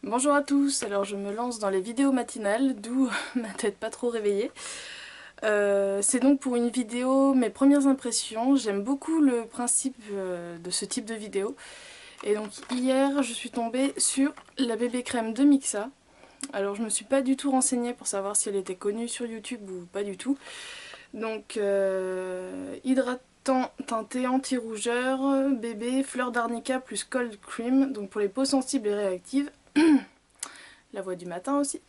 Bonjour à tous, alors je me lance dans les vidéos matinales, d'où ma tête pas trop réveillée. C'est donc pour une vidéo, mes premières impressions. J'aime beaucoup le principe de ce type de vidéo. Et donc hier, je suis tombée sur la bébé crème de Mixa. Alors je me suis pas du tout renseignée pour savoir si elle était connue sur YouTube ou pas du tout. Donc hydratant teinté anti-rougeur, bébé, fleur d'arnica plus cold cream, donc pour les peaux sensibles et réactives. La voix du matin aussi.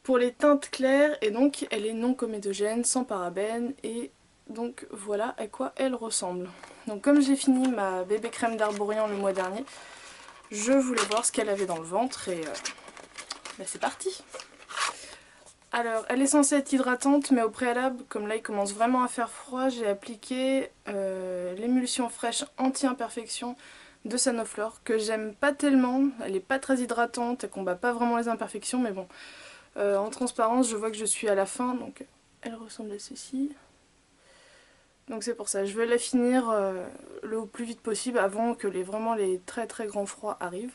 Pour les teintes claires, et donc elle est non comédogène, sans parabènes, et donc voilà à quoi elle ressemble. Donc comme j'ai fini ma bébé crème d'Arborian le mois dernier, je voulais voir ce qu'elle avait dans le ventre et c'est parti. Alors elle est censée être hydratante, mais au préalable, comme là il commence vraiment à faire froid, j'ai appliqué l'émulsion fraîche anti-imperfection de Sanoflore, que j'aime pas tellement. Elle est pas très hydratante, elle combat pas vraiment les imperfections, mais bon. En transparence, je vois que je suis à la fin, donc elle ressemble à ceci. Donc c'est pour ça, je vais la finir le plus vite possible avant que vraiment les très très grands froids arrivent.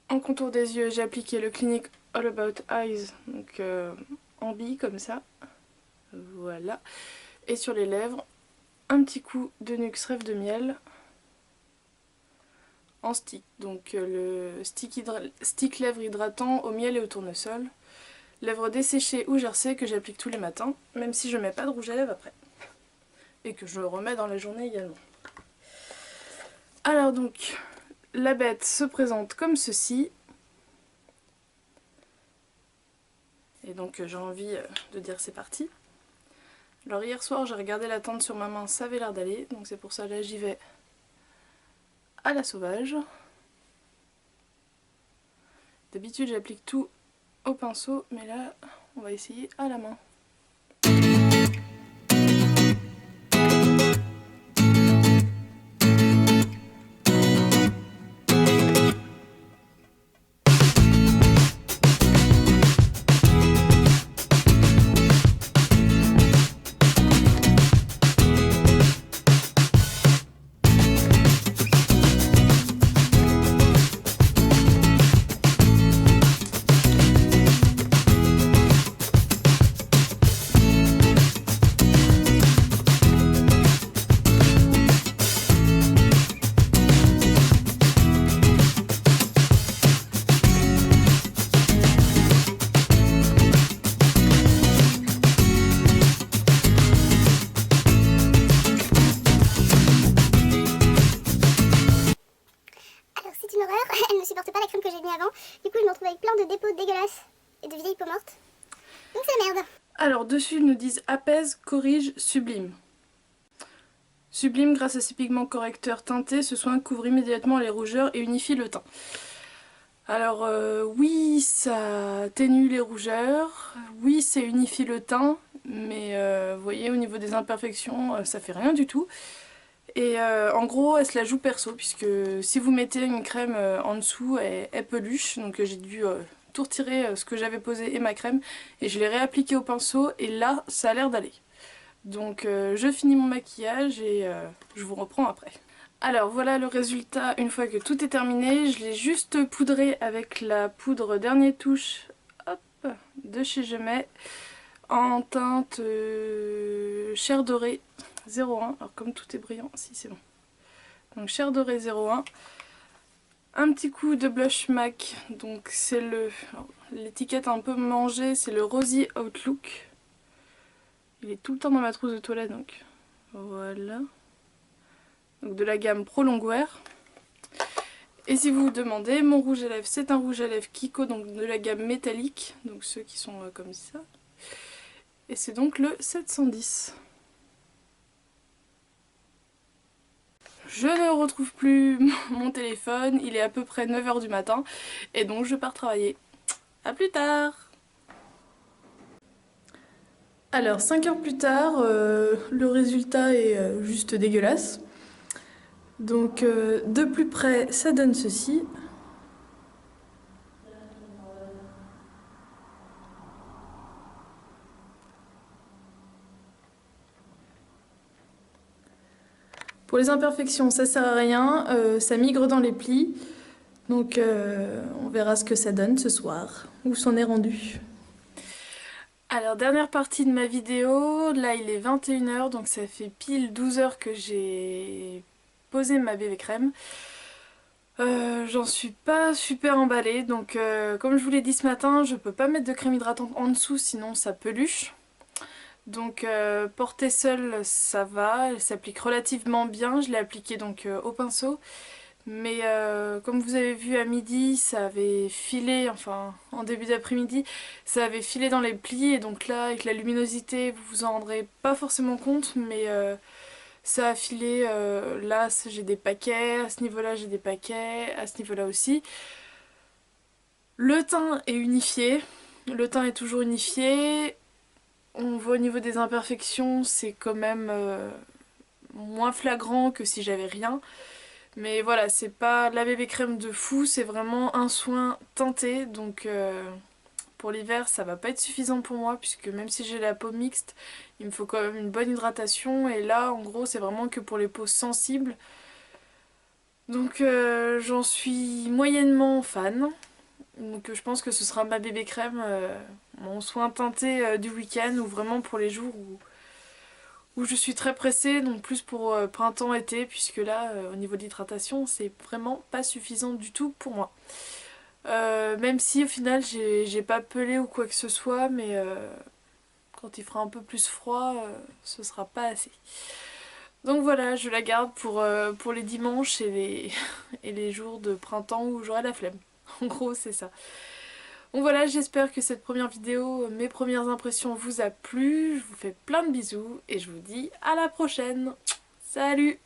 En contour des yeux, j'ai appliqué le Clinique All About Eyes, donc en bille comme ça. Voilà. Et sur les lèvres, un petit coup de Nuxe Rêve de Miel en stick. Donc le stick lèvres hydratant au miel et au tournesol. Lèvres desséchées ou gercées que j'applique tous les matins, même si je mets pas de rouge à lèvres après. Et que je remets dans la journée également. Alors donc, la bête se présente comme ceci. Et donc j'ai envie de dire c'est parti. Alors hier soir j'ai regardé la teinte sur ma main, ça avait l'air d'aller, donc c'est pour ça là j'y vais à la sauvage. D'habitude j'applique tout au pinceau, mais là on va essayer à la main. Elle ne supporte pas la crème que j'ai mis avant. Du coup, je me retrouve avec plein de dépôts dégueulasses et de vieilles peaux mortes. Donc c'est la merde. Alors dessus ils nous disent apaise, corrige, sublime. Sublime grâce à ses pigments correcteurs teintés, ce soin couvre immédiatement les rougeurs et unifie le teint. Alors oui, ça atténue les rougeurs, oui ça unifie le teint, mais vous voyez au niveau des imperfections ça fait rien du tout. Et en gros elle se la joue perso, puisque si vous mettez une crème en dessous elle peluche, donc j'ai dû tout retirer ce que j'avais posé et ma crème, et je l'ai réappliqué au pinceau et là ça a l'air d'aller. Donc je finis mon maquillage et je vous reprends après. Alors voilà le résultat une fois que tout est terminé. Je l'ai juste poudré avec la poudre Dernier Touche, hop, de chez Je Mets, en teinte chair dorée 01. Alors comme tout est brillant, si c'est bon. Donc chair dorée 01. Un petit coup de blush MAC, donc c'est l'étiquette un peu mangée, c'est le Rosy Outlook. Il est tout le temps dans ma trousse de toilette, donc voilà. Donc de la gamme Pro Longwear. Et si vous vous demandez, mon rouge à lèvres c'est un rouge à lèvres Kiko, donc de la gamme métallique, donc ceux qui sont comme ça. Et c'est donc le 710. Je ne retrouve plus mon téléphone, il est à peu près 9 h du matin, et donc je pars travailler. A plus tard! Alors 5 heures plus tard, le résultat est juste dégueulasse. Donc de plus près ça donne ceci. Pour les imperfections ça sert à rien, ça migre dans les plis. Donc on verra ce que ça donne ce soir, où c'en est rendu. Alors dernière partie de ma vidéo, là il est 21 h, donc ça fait pile 12 heures que j'ai posé ma BB crème. J'en suis pas super emballée, donc comme je vous l'ai dit ce matin, je peux pas mettre de crème hydratante en dessous sinon ça peluche. Donc portée seule ça va, elle s'applique relativement bien, je l'ai appliquée donc au pinceau. Mais comme vous avez vu à midi, ça avait filé, enfin en début d'après-midi, ça avait filé dans les plis et donc là avec la luminosité vous vous en rendrez pas forcément compte, mais ça a filé, là j'ai des paquets, à ce niveau-là j'ai des paquets, à ce niveau-là aussi. Le teint est unifié, le teint est toujours unifié, on voit au niveau des imperfections c'est quand même moins flagrant que si j'avais rien. Mais voilà, c'est pas la bébé crème de fou, c'est vraiment un soin teinté, donc pour l'hiver ça va pas être suffisant pour moi, puisque même si j'ai la peau mixte, il me faut quand même une bonne hydratation, et là en gros c'est vraiment que pour les peaux sensibles. Donc j'en suis moyennement fan, donc je pense que ce sera ma bébé crème, mon soin teinté du week-end, ou vraiment pour les jours où je suis très pressée, donc plus pour printemps-été, puisque là, au niveau de l'hydratation, c'est vraiment pas suffisant du tout pour moi. Même si au final, j'ai pas pelé ou quoi que ce soit, mais quand il fera un peu plus froid, ce sera pas assez. Donc voilà, je la garde pour les dimanches et les, et les jours de printemps où j'aurai la flemme. En gros, c'est ça. Donc voilà, j'espère que cette première vidéo, mes premières impressions vous a plu. Je vous fais plein de bisous et je vous dis à la prochaine. Salut!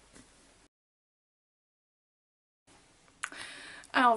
Alors